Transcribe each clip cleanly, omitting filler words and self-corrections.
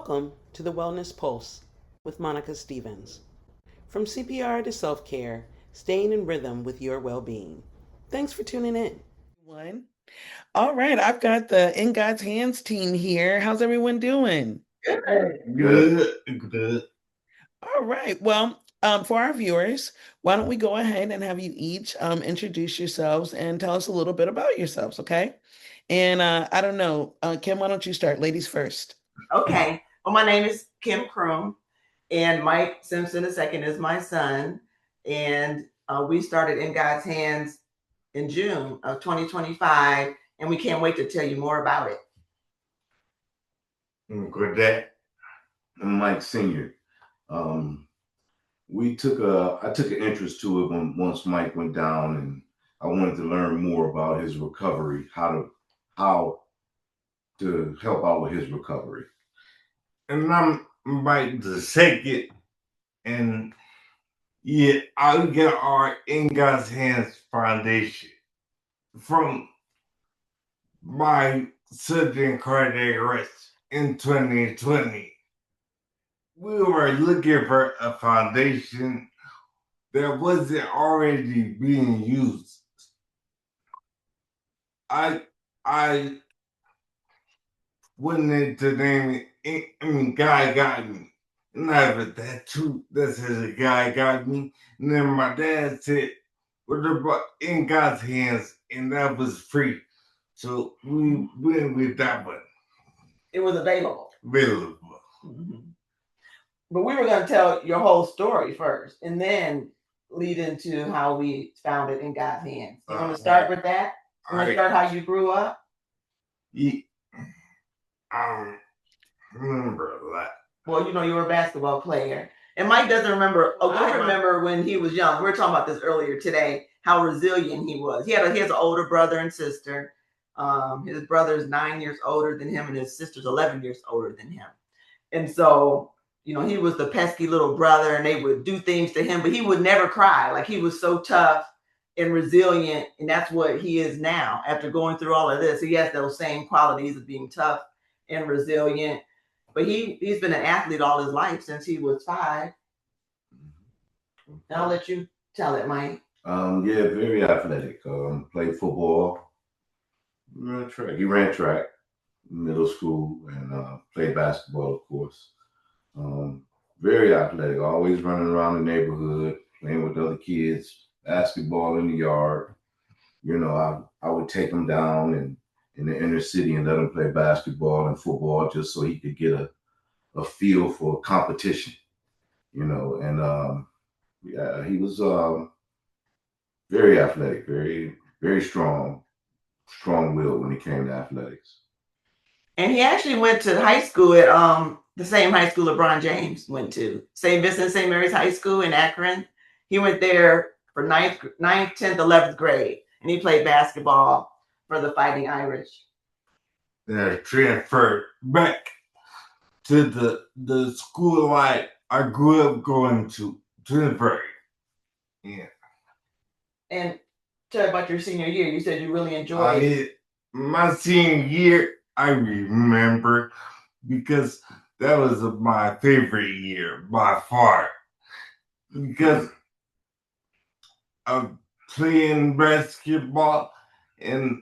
Welcome to the Wellness Pulse with Monica Stevens. From CPR to self care, staying in rhythm with your well being. Thanks for tuning in. One. All right, I've got the In God's Hands team here. How's everyone doing? Good. Good. All right. Well, for our viewers, why don't we go ahead and have you each introduce yourselves and tell us a little bit about yourselves, okay? And I don't know, Kim, why don't you start? Ladies first. Okay. Well, my name is Kim Croom, and Mike Simpson II is my son. And we started In God's Hands in June of 2025, and we can't wait to tell you more about it. Good day. I'm Mike Sr. I took an interest to it once Mike went down, and I wanted to learn more about his recovery, how to help out with his recovery. And I'm Mike the second, and yeah, I get our In God's Hands Foundation from my sudden cardiac arrest in 2020. We were looking for a foundation that wasn't already being used. I went into name it, God got me. And I have a tattoo that says a guy got me. And then my dad said, what about In God's Hands? And that was free. So we went with that one. It was available. Available. Mm-hmm. But we were going to tell your whole story first, and then lead into how we found it In God's Hands. You want to start with that? You want to start how you grew up? Yeah. I remember that. Well, you know, you were a basketball player. And Mike doesn't remember. Oh, I remember when he was young. We were talking about this earlier today, how resilient he was. He has an older brother and sister. His brother is 9 years older than him, and his sister's 11 years older than him. And so, you know, he was the pesky little brother, and they would do things to him, but he would never cry. Like, he was so tough and resilient, and that's what he is now. After going through all of this, he has those same qualities of being tough and resilient. But he's been an athlete all his life since he was 5. And I'll let you tell it, Mike. Yeah, very athletic. Played football. He ran track, middle school, and played basketball, of course. Very athletic, always running around the neighborhood, playing with other kids, basketball in the yard. You know, I would take him down and in the inner city and let him play basketball and football just so he could get a feel for competition, you know. And yeah, he was very athletic, very, very strong-willed when it came to athletics. And he actually went to high school at the same high school LeBron James went to, St. Vincent St. Mary's High School in Akron. He went there for 9th, 10th, 11th grade, and he played basketball for the Fighting Irish. Then I transferred back to the school I grew up going to Twinsburg. Yeah. And tell about your senior year. You said you really enjoyed it. My senior year, I remember because that was my favorite year by far. Because of playing basketball, and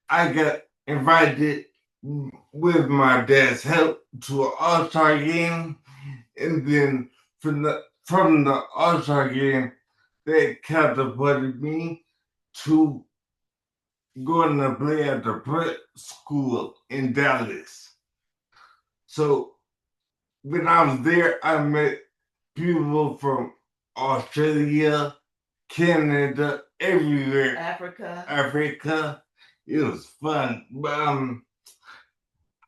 I got invited with my dad's help to an all-star game, and then from the all-star game, they catapulted me to going to play at the prep school in Dallas. So when I was there, I met people from Australia, Canada, everywhere. Africa. It was fun. But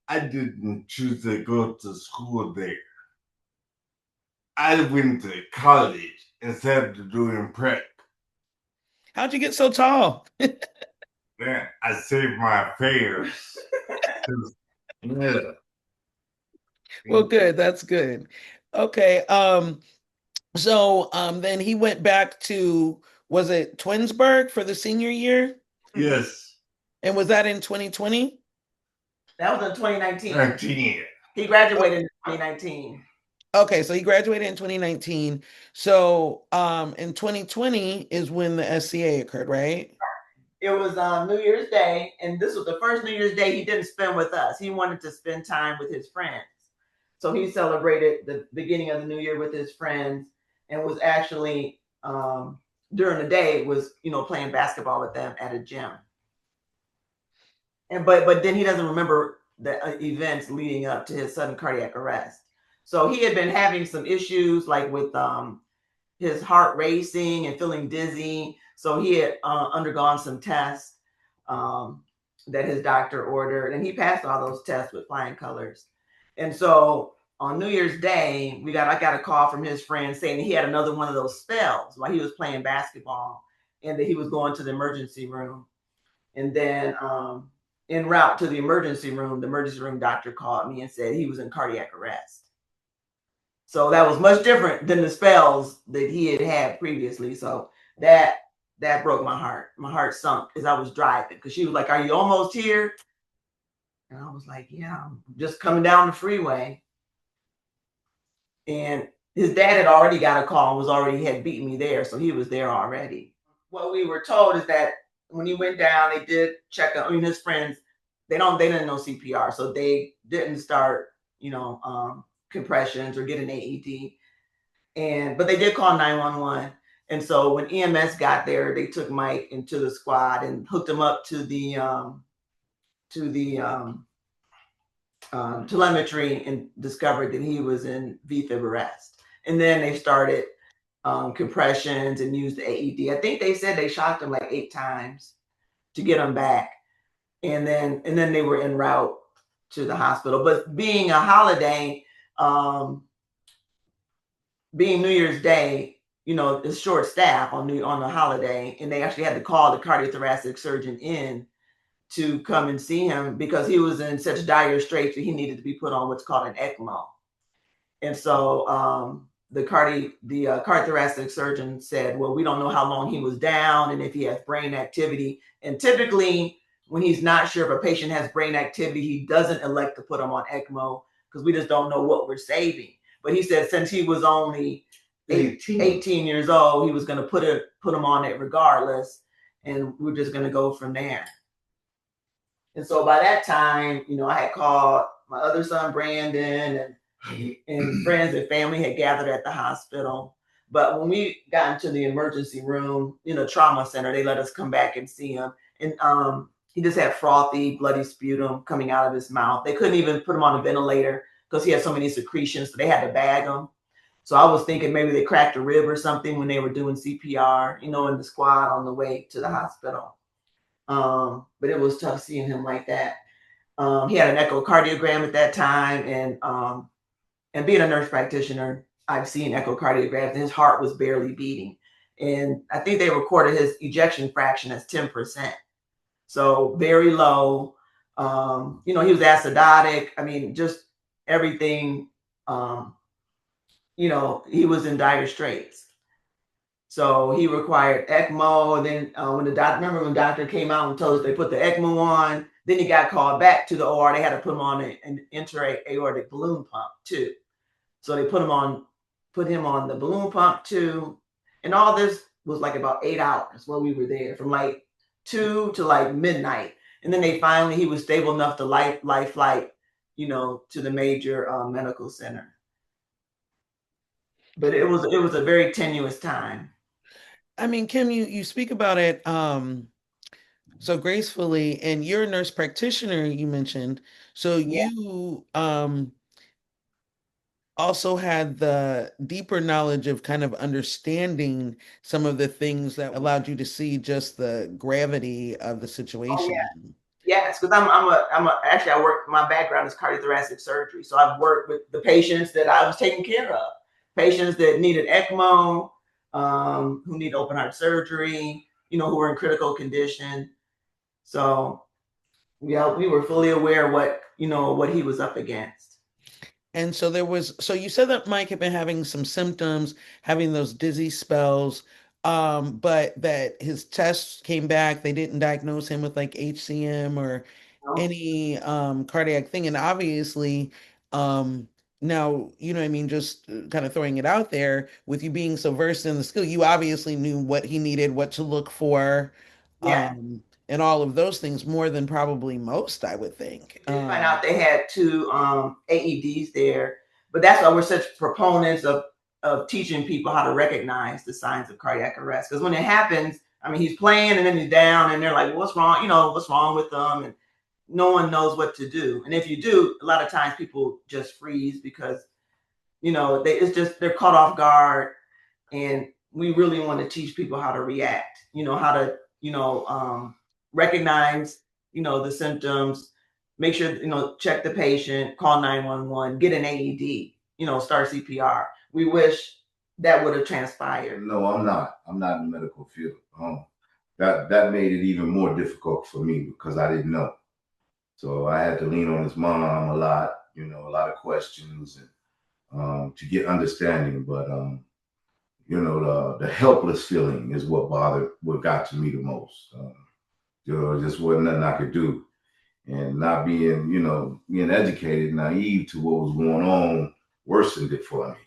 I didn't choose to go to school there. I went to college instead of doing prep. How'd you get so tall? Man, I saved my fares. Yeah. Well, good. That's good. Okay. So then he went back to, was it Twinsburg for the senior year? Yes. And was that in 2020? That was in 2019. 19. He graduated in 2019. Okay, so he graduated in 2019. So in 2020 is when the SCA occurred, right? It was New Year's Day, and this was the first New Year's Day he didn't spend with us. He wanted to spend time with his friends. So he celebrated the beginning of the new year with his friends and was actually during the day was, playing basketball with them at a gym. And but then he doesn't remember the events leading up to his sudden cardiac arrest. So he had been having some issues like with his heart racing and feeling dizzy. So he had undergone some tests that his doctor ordered, and he passed all those tests with flying colors. And so on New Year's Day, I got a call from his friend saying he had another one of those spells while he was playing basketball, and that he was going to the emergency room. And then en route to the emergency room doctor called me and said he was in cardiac arrest. So that was much different than the spells that he had had previously. So that broke my heart. My heart sunk as I was driving, because she was like, "Are you almost here?" And I was like, "Yeah, I'm just coming down the freeway." And his dad had already got a call and had beaten me there, so he was there already. What we were told is that when he went down, they did check up. I mean, his friends, they didn't know CPR, so they didn't start, compressions or get an AED. But they did call 911. And so when EMS got there, they took Mike into the squad and hooked him up to the telemetry and discovered that he was in VFib arrest. And then they started compressions and used the AED. I think they said they shocked him like 8 times to get him back. And then they were en route to the hospital. But being a holiday, being New Year's Day, it's short staff on the holiday, and they actually had to call the cardiothoracic surgeon in to come and see him because he was in such dire straits that he needed to be put on what's called an ECMO. And so the cardiothoracic surgeon said, "Well, we don't know how long he was down and if he has brain activity." And typically, when he's not sure if a patient has brain activity, he doesn't elect to put them on ECMO because we just don't know what we're saving. But he said since he was only 18 years old, he was going to put him on it regardless, and we're just going to go from there. And so by that time, I had called my other son, Brandon, and friends and family had gathered at the hospital. But when we got into the emergency room, trauma center, they let us come back and see him. And he just had frothy, bloody sputum coming out of his mouth. They couldn't even put him on a ventilator because he had so many secretions, so they had to bag him. So I was thinking maybe they cracked a rib or something when they were doing CPR, in the squad on the way to the hospital. But it was tough seeing him like that. He had an echocardiogram at that time, and being a nurse practitioner, I've seen echocardiograms, and his heart was barely beating. And I think they recorded his ejection fraction as 10%. So very low. He was acidotic. I mean, just everything. He was in dire straits. So he required ECMO. And then when the doctor came out and told us they put the ECMO on, then he got called back to the OR. They had to put him on an intra-aortic balloon pump too. So they put him on the balloon pump too. And all this was like about 8 hours while we were there, from like 2 to like midnight. And then he was stable enough to life flight, to the major medical center. But it was a very tenuous time. I mean, Kim, you speak about it so gracefully, and you're a nurse practitioner, you mentioned. So Yeah. you also had the deeper knowledge of kind of understanding some of the things that allowed you to see just the gravity of the situation. Oh, yeah. Yes, because actually I work, my background is cardiothoracic surgery. So I've worked with the patients that I was taking care of, patients that needed ECMO, who need open heart surgery, who were in critical condition. So yeah, we were fully aware what he was up against. And so you said that Mike had been having some symptoms, having those dizzy spells, but that his tests came back, they didn't diagnose him with like HCM or any cardiac thing. And obviously, now, you know what I mean, just kind of throwing it out there, with you being so versed in the skill, you obviously knew what he needed, what to look for, Yeah. and all of those things more than probably most, I would think. Did find out they had 2 AEDs there, but that's why we're such proponents of teaching people how to recognize the signs of cardiac arrest. Because when it happens, I mean, he's playing and then he's down, and they're like, "What's wrong? You know, what's wrong with them?" And no one knows what to do. And if you do, a lot of times people just freeze because it's just they're caught off guard. And we really want to teach people how to react. How to recognize the symptoms, make sure check the patient, call 911, get an AED, start CPR. We wish that would have transpired. No, I'm not. I'm not in the medical field. That made it even more difficult for me because I didn't know. So I had to lean on his mom a lot, a lot of questions and to get understanding. But the helpless feeling is what got to me the most. Just wasn't nothing I could do, and not being educated, naive to what was going on, worsened it for me.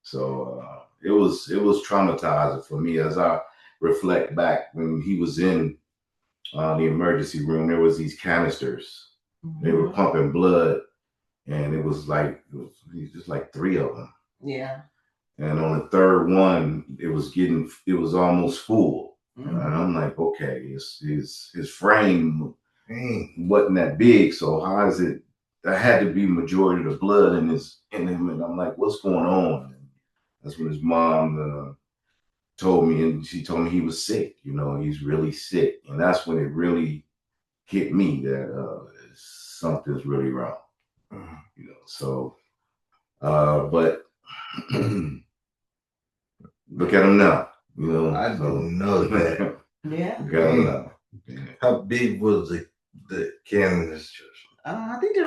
So it was traumatizing for me as I reflect back when he was in the emergency room. There was these canisters. Mm-hmm. They were pumping blood, and it was just like 3 of them. Yeah. And on the third one, it was almost full. Mm-hmm. And I'm like, okay, his frame wasn't that big, so how is it? That had to be majority of the blood in him, and I'm like, what's going on? And that's when his mom told me, and she told me he was sick. He's really sick, and that's when it really hit me that something's really wrong. Mm-hmm. So, but. Look at him now. I don't know that. Yeah. Look at him now. How big was the canisters? I think they're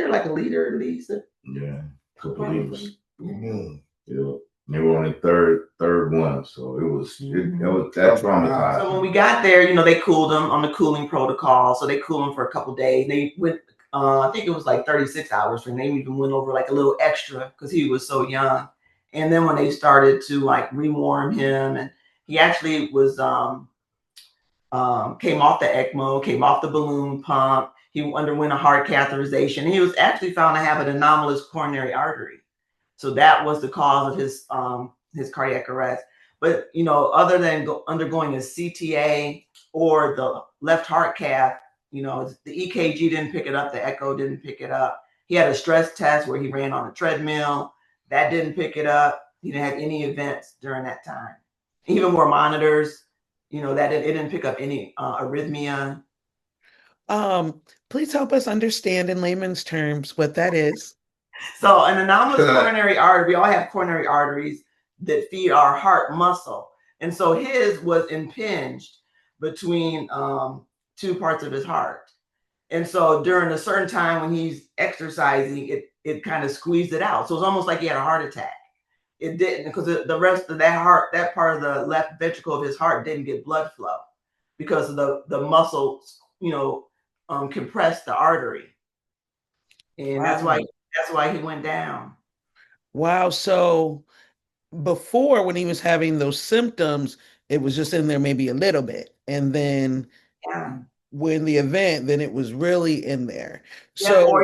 like a liter at least. Yeah, a couple liters. Mm-hmm. Yeah. They were on the third one, so it was that traumatized. So when we got there, they cooled him on the cooling protocol. So they cooled him for a couple days. They went, I think it was like 36 hours for him. They even went over like a little extra because he was so young. And then when they started to like rewarm him, and he actually was came off the ECMO, came off the balloon pump. He underwent a heart catheterization. And he was actually found to have an anomalous coronary artery. So that was the cause of his cardiac arrest. But other than undergoing a CTA or the left heart cath, the EKG didn't pick it up, the echo didn't pick it up. He had a stress test where he ran on a treadmill. That didn't pick it up. He didn't have any events during that time. Even more monitors, that it didn't pick up any arrhythmia. Please help us understand in layman's terms what that is. So an anomalous coronary artery, we all have coronary arteries that feed our heart muscle. And so his was impinged between 2 parts of his heart. And so during a certain time when he's exercising, it kind of squeezed it out. So it's almost like he had a heart attack. It didn't, because the rest of that part of the left ventricle of his heart didn't get blood flow because of the muscle, compressed the artery. And wow. That's why he went down. Wow. So before, when he was having those symptoms, it was just in there maybe a little bit. And then when the event, then it was really in there. Yeah, so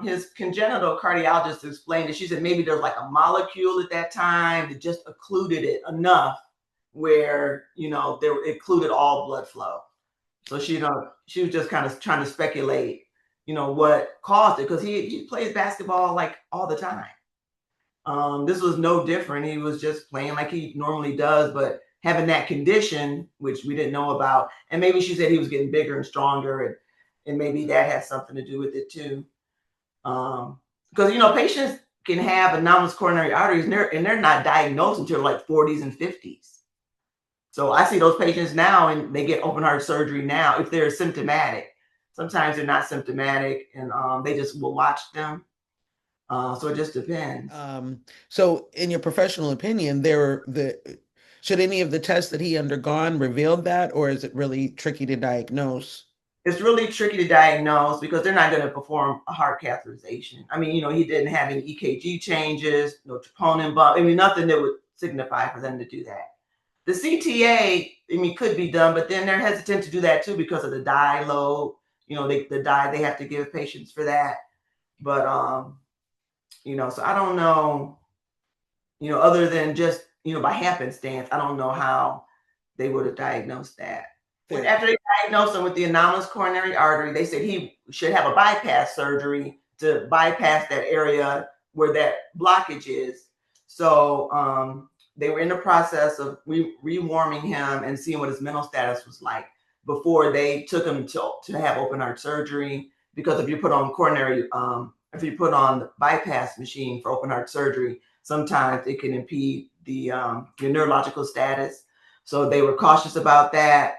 his congenital cardiologist explained it. She said maybe there's like a molecule at that time that just occluded it enough where, it occluded all blood flow. So she was just kind of trying to speculate, what caused it, because he plays basketball like all the time. This was no different. He was just playing like he normally does, but having that condition, which we didn't know about. And maybe she said he was getting bigger and stronger, and maybe that had something to do with it too. Because, patients can have anomalous coronary arteries and they're not diagnosed until like 40s and 50s. So I see those patients now and they get open heart surgery now if they're symptomatic. Sometimes they're not symptomatic and they just will watch them. So it just depends. So in your professional opinion, should any of the tests that he undergone reveal that, or is it really tricky to diagnose? it's really tricky to diagnose because they're not going to perform a heart catheterization. I mean, he didn't have any EKG changes, no troponin bump. I mean, nothing that would signify for them to do that. The CTA, I mean, could be done, but then they're hesitant to do that too because of the dye load. The dye they have to give patients for that. But so I don't know. Other than just by happenstance, I don't know how they would have diagnosed that. But after they diagnosed him with the anomalous coronary artery, they said he should have a bypass surgery to bypass that area where that blockage is. So they were in the process of rewarming him and seeing what his mental status was like before they took him to have open heart surgery. Because if you put on the bypass machine for open heart surgery, sometimes it can impede your neurological status. So they were cautious about that.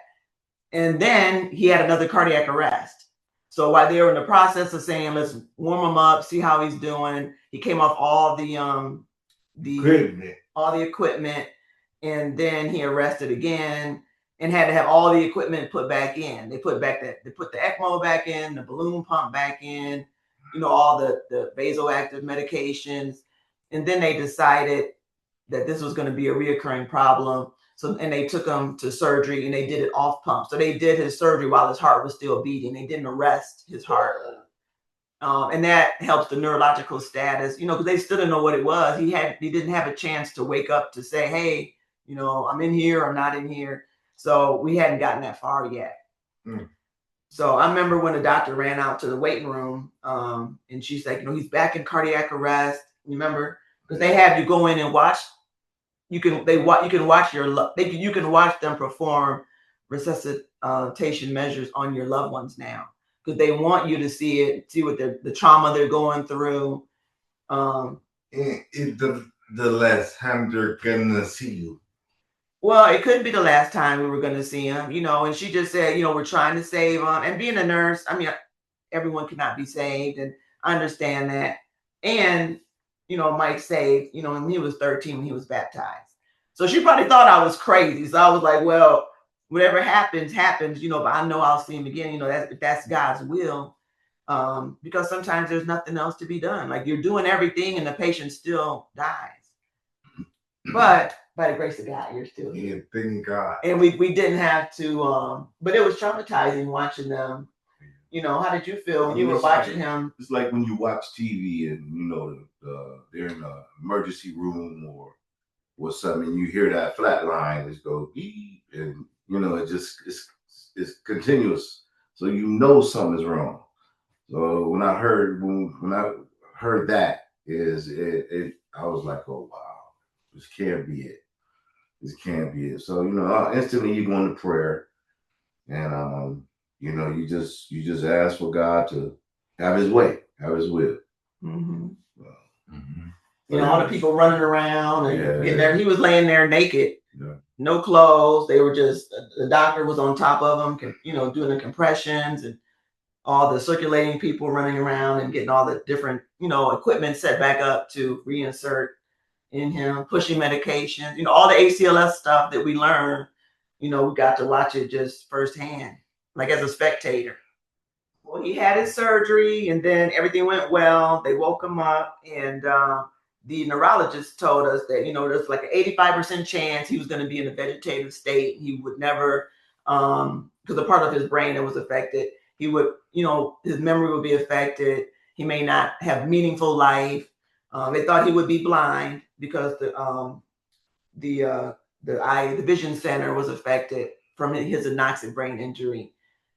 And then he had another cardiac arrest. So while they were in the process of saying, let's warm him up, see how he's doing, he came off all the equipment, and then he arrested again and had to have all the equipment put back in. They put the ECMO back in, the balloon pump back in, all the vasoactive medications. And then they decided that this was going to be a reoccurring problem. And they took him to surgery and they did it off pump. So they did his surgery while his heart was still beating. They didn't arrest his heart. And that helps the neurological status, because they still didn't know what it was. He didn't have a chance to wake up to say, hey, I'm in here, I'm not in here. So we hadn't gotten that far yet. Mm. So I remember when the doctor ran out to the waiting room, and she's like, he's back in cardiac arrest. Remember? Because they have you go in and watch. You can watch them perform resuscitation measures on your loved ones now, because they want you to see what the trauma they're going through. It's the last time they're gonna see you. Well, it couldn't be the last time we were going to see him, and she just said, we're trying to save him. And being a nurse, I mean, everyone cannot be saved, and I understand that. And Mike saved, when he was 13 when he was baptized. So she probably thought I was crazy. So I was like, well, whatever happens, but I know I'll see him again. That's God's will. Because sometimes there's nothing else to be done. Like, you're doing everything and the patient still dies. But by the grace of God, you're still here. Yeah, thank God. And we didn't have to, but it was traumatizing watching them. How did you feel when you were watching him? It's like when you watch TV and they're in an emergency room or something, and you hear that flat line, it go beep, and it just it's continuous, so something's wrong. So when I heard that, I was like, oh wow, this can't be it. This can't be it. So instantly you go into prayer, and you just ask for God to have His way, have His will. Mm-hmm. All the people running around and getting there. He was laying there naked, no clothes. They were the doctor was on top of him, doing the compressions, and all the circulating people running around and getting all the different, equipment set back up to reinsert in him, pushing medications, all the ACLS stuff that we learned, we got to watch it just firsthand, like as a spectator. Well, he had his surgery and then everything went well. They woke him up, and the neurologist told us that, there's like an 85% chance he was going to be in a vegetative state. He would never, because a part of his brain that was affected, he would, his memory would be affected. He may not have meaningful life. They thought he would be blind because the vision center was affected from his anoxic brain injury.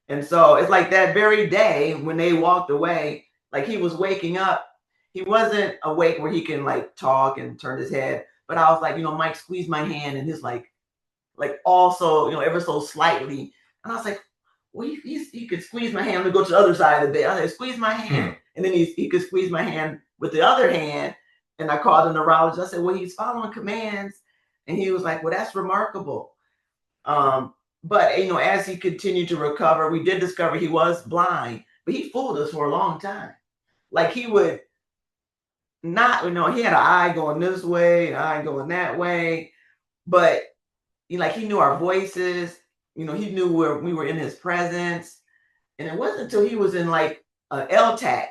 And so it's like that very day when they walked away, like he was waking up. He wasn't awake where he can like talk and turn his head. But I was like, Mike squeezed my hand, and his like also, ever so slightly. And I was like, well, he could squeeze my hand and go to the other side of the bed. I said, squeeze my hand. And then he could squeeze my hand with the other hand. And I called the neurologist. I said, well, he's following commands. And he was like, well, that's remarkable. But, as he continued to recover, we did discover he was blind, but he fooled us for a long time. Like, he would not, he had an eye going this way, an eye going that way, but he knew our voices, he knew where we were in his presence. And it wasn't until he was in like an LTAC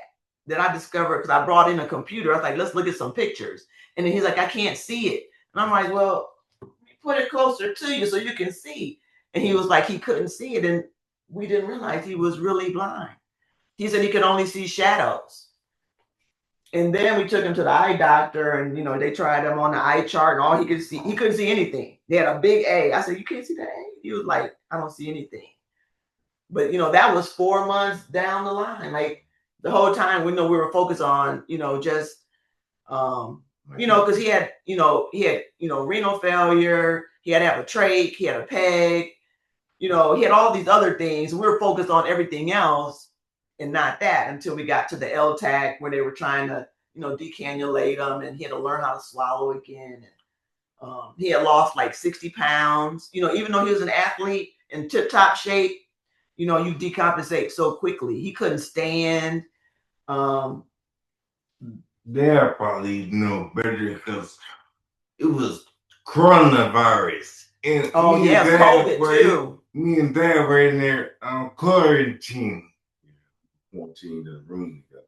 that I discovered, because I brought in a computer. I was like, let's look at some pictures. And then he's like, I can't see it. And I'm like, well, put it closer to you so you can see. And he was like, he couldn't see it. And we didn't realize he was really blind. He said he could only see shadows. And then we took him to the eye doctor, and they tried him on the eye chart, and all he couldn't see anything. They had a big A. I said, you can't see that A? He was like, I don't see anything. But that was 4 months down the line. Like the whole time we were focused on, just because he had renal failure, he had to have a trach, he had a peg, he had all these other things. We were focused on everything else and not that, until we got to the LTAC, where they were trying to, decannulate him, and he had to learn how to swallow again. He had lost like 60 pounds, even though he was an athlete in tip top shape. You decompensate so quickly. He couldn't stand. They're probably better because it was coronavirus. And COVID too. Me and Dad were in there quarantine. Quarantined in the room together.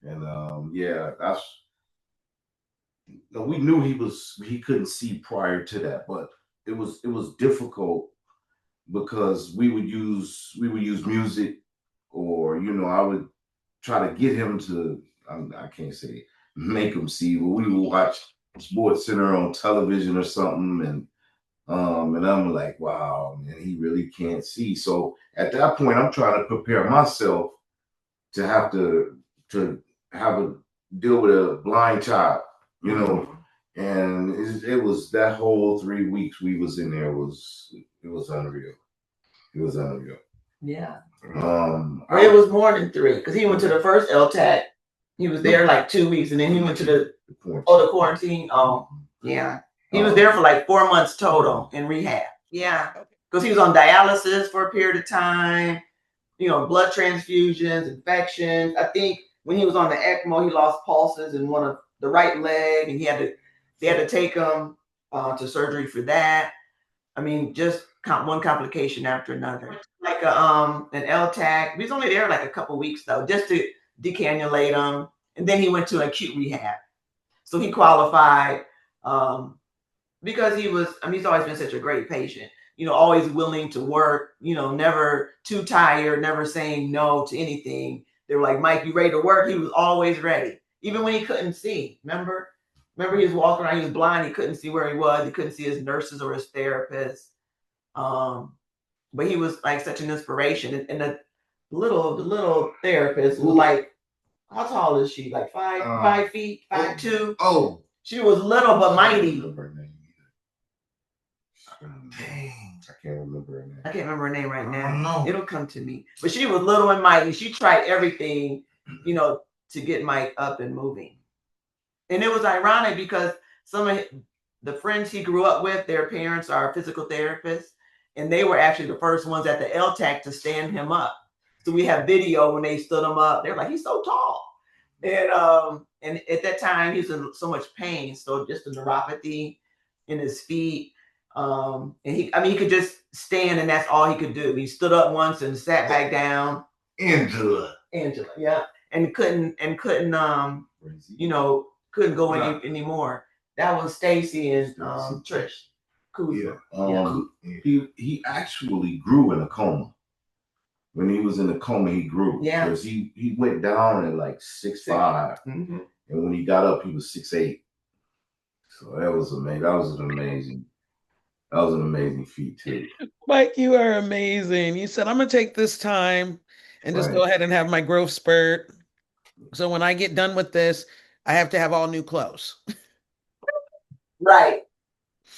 And that's we knew he couldn't see prior to that, but it was difficult because we would use music, or I would try to get him to, I can't say make him see, but we would watch Sports Center on television or something, and I'm like, wow, man, he really can't see. So at that point, I'm trying to prepare myself to have to have a deal with a blind child, and it was that whole 3 weeks we was in there was unreal. It was unreal. Yeah. It was more than 3, because he went to the first LTAC. He was there like 2 weeks, and then he went to the quarantine. Oh, yeah. He was there for like 4 months total in rehab. Yeah. Because he was on dialysis for a period of time, blood transfusions, infections. I think when he was on the ECMO, he lost pulses in one of the right leg, and they had to take him to surgery for that. I mean, just one complication after another. Like an LTAC. He was only there like a couple weeks though, just to decannulate him, and then he went to acute rehab. So he qualified because he's always been such a great patient. Always willing to work. Never too tired, never saying no to anything. They were like, Mike, you ready to work? He was always ready, even when he couldn't see. Remember he was walking around, he was blind, he couldn't see where he was, he couldn't see his nurses or his therapists. But he was like such an inspiration. And the little therapist was like, how tall is she? Like 5 feet, 5'2". Oh, she was little but mighty. Dang, I can't remember her name. I can't remember her name right now. No. It'll come to me. But she was little and mighty. She tried everything, to get Mike up and moving. And it was ironic because some of the friends he grew up with, their parents are physical therapists, and they were actually the first ones at the LTAC to stand him up. So we have video when they stood him up. They're like, he's so tall. And at that time, he was in so much pain. So just the neuropathy in his feet. And he could just stand, and that's all he could do. He stood up once and sat back down. Angela, yeah. And couldn't couldn't go anymore. That was Stacy and Trish. Yeah. He actually grew in a coma. When he was in the coma, he grew. Yeah. Because he went down at like 6'5", mm-hmm. and when he got up, he was 6'8". So that was amazing. That was an amazing feat too. Mike, you are amazing. You said, I'm gonna take this time and just go ahead and have my growth spurt. So when I get done with this, I have to have all new clothes. Right.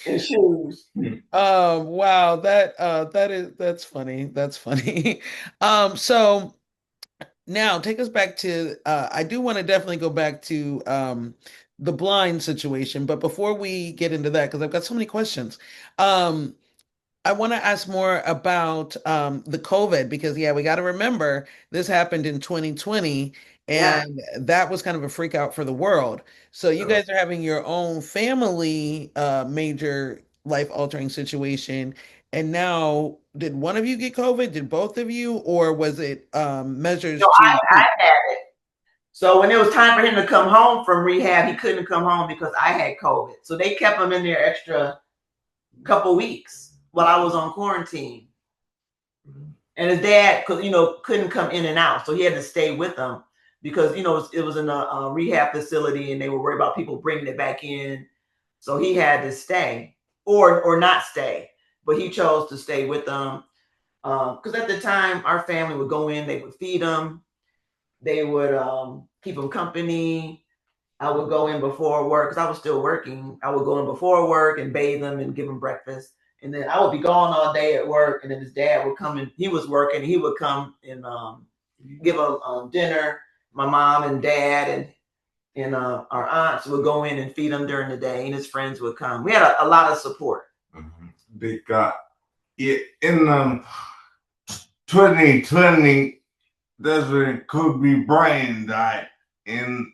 And shoes. Wow, that's funny. That's funny. So now take us back to I do want to definitely go back to the blind situation, but before we get into that, because I've got so many questions, I want to ask more about the COVID, because we got to remember this happened in 2020, and that was kind of a freak out for the world. So you guys are having your own family major life altering situation, and now did one of you get COVID? Did both of you, or was it measures No, to? I had it. So when it was time for him to come home from rehab, he couldn't come home because I had COVID. So they kept him in there extra couple weeks while I was on quarantine. And his dad, couldn't come in and out, so he had to stay with them because it was in a rehab facility, and they were worried about people bringing it back in. So he had to stay or not stay, but he chose to stay with them because at the time our family would go in, they would feed him, they would keep him company. I would go in before work because I was still working. I would go in before work and bathe him and give him breakfast. And then I would be gone all day at work. And then his dad would come and he was working. He would come and give him dinner. My mom and dad and our aunts would go in and feed him during the day. And his friends would come. We had a lot of support. They got it in 2020. That's when Kobe Bryant died. And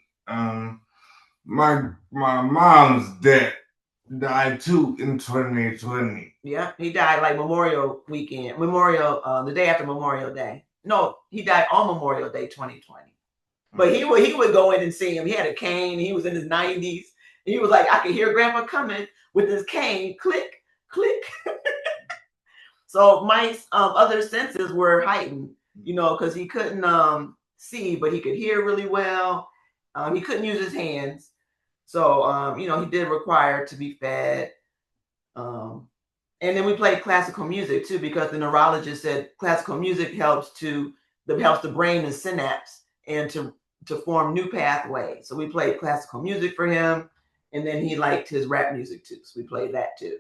my mom's dad died too in 2020. Yeah, he died like Memorial weekend, the day after Memorial Day. No, he died on Memorial Day 2020. But he would go in and see him. He had a cane. He was in his 90s. He was like, I could hear Grandpa coming with his cane, click, click. So Mike's other senses were heightened, because he couldn't see, but he could hear really well. He couldn't use his hands. So, he did require to be fed. And then we played classical music too, because the neurologist said classical music helps the brain and synapse and to form new pathways. So we played classical music for him, and then he liked his rap music too. So we played that too.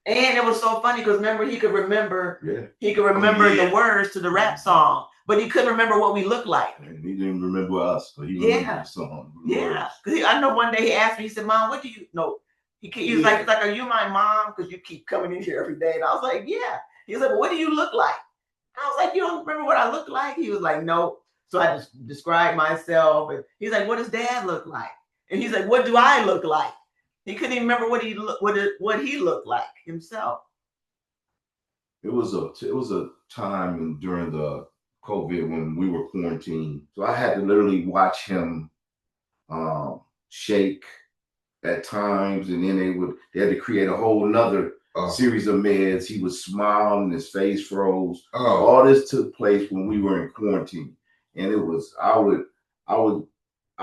And it was so funny because remember, he could remember the words to the rap song, but he couldn't remember what we looked like. And he didn't remember us, but he remembered the song. Yeah. Because I know one day he asked me, he said, Mom, what do you know? He was like, are you my mom? Because you keep coming in here every day. And I was like, yeah. He was like, well, what do you look like? I was like, you don't remember what I look like? He was like, no. So I just described myself. And he's like, what does Dad look like? And he's like, what do I look like? He couldn't even remember what he looked like himself. It was a time during the COVID when we were quarantined. So I had to literally watch him shake at times, and then they had to create a whole nother series of meds. He would smile and his face froze. All this took place when we were in quarantine, and it was I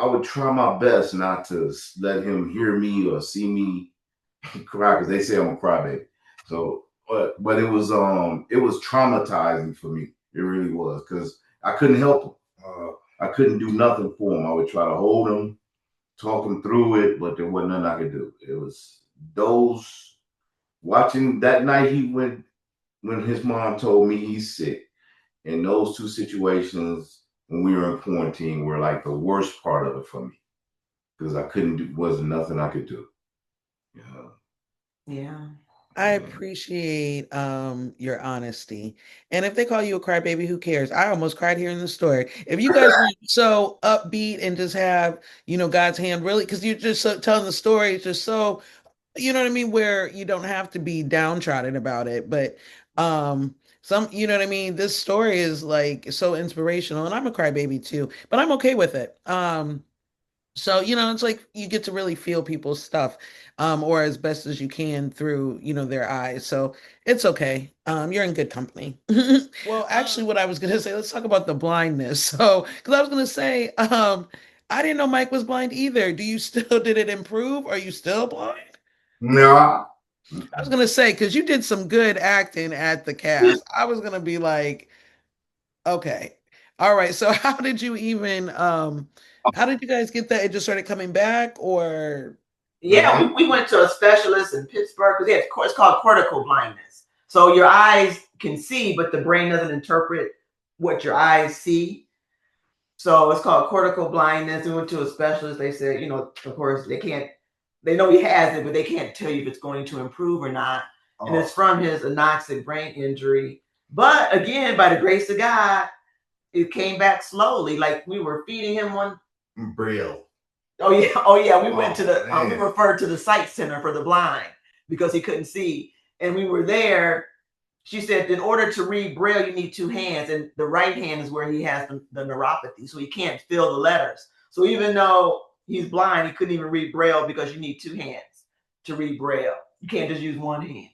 would try my best not to let him hear me or see me cry, because they say I'm a crybaby. So, but it was traumatizing for me. It really was, because I couldn't help him. I couldn't do nothing for him. I would try to hold him, talk him through it, but there wasn't nothing I could do. It was those watching that night when his mom told me he's sick, and those two situations when we were in quarantine were like the worst part of it for me, because wasn't nothing I could do. Yeah. I appreciate your honesty. And if they call you a crybaby, who cares? I almost cried hearing the story. If you guys were so upbeat and just have, God's hand really, because you're just telling the story, it's just so, you know what I mean, where you don't have to be downtrodden about it. But you know what I mean? This story is like so inspirational, and I'm a crybaby too, but I'm okay with it. So, it's like you get to really feel people's stuff, or as best as you can through, their eyes. So it's okay. You're in good company. Well, actually, what I was going to say, let's talk about the blindness. So, because I was going to say, I didn't know Mike was blind either. Did it improve? Are you still blind? No. I was going to say, because you did some good acting at the cast. I was going to be like, okay. All right. So how did you guys get that? It just started coming back, or? Yeah, we went to a specialist in Pittsburgh because it's called cortical blindness. So your eyes can see, but the brain doesn't interpret what your eyes see. So it's called cortical blindness. We went to a specialist. They said, of course, they know he has it, but they can't tell you if it's going to improve or not. And it's from his anoxic brain injury. But again, by the grace of God, it came back slowly. Like we were feeding him one. Braille. Oh yeah. We went to we referred to the sight center for the blind because he couldn't see. And we were there she said in order to read Braille, you need two hands, and the right hand is where he has the neuropathy, so he can't feel the letters. So even though he's blind, he couldn't even read Braille because you need two hands to read Braille. You can't just use one hand.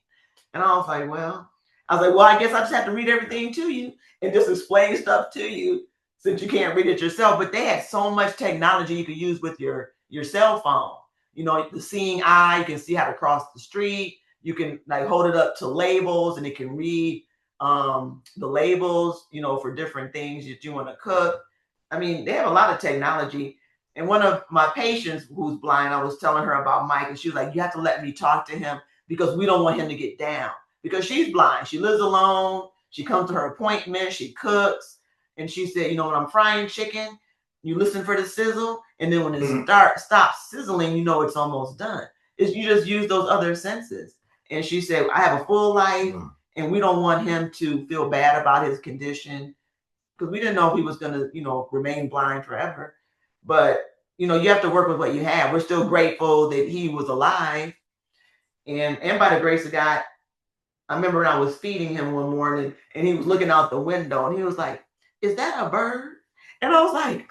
And I was like, well, I guess I just have to read everything to you and just explain stuff to you since you can't read it yourself. But they had so much technology you could use with your cell phone. You know, the seeing eye, you can see how to cross the street. You can like hold it up to labels and it can read the labels, you know, for different things that you want to cook. I mean, they have a lot of technology. And one of my patients who's blind, I was telling her about Mike, and she was like, you have to let me talk to him because we don't want him to get down. Because she's blind. She lives alone. She comes to her appointment. She cooks. And she said, you know, when I'm frying chicken, you listen for the sizzle. And then when it stops sizzling, you know it's almost done. You just use those other senses. And she said, I have a full life, and we don't want him to feel bad about his condition because we didn't know if he was going to, you know, remain blind forever. But, you know, you have to work with what you have. We're still grateful that he was alive. And by the grace of God, I remember when I was feeding him one morning and he was looking out the window and he was like, is that a bird? And I was like,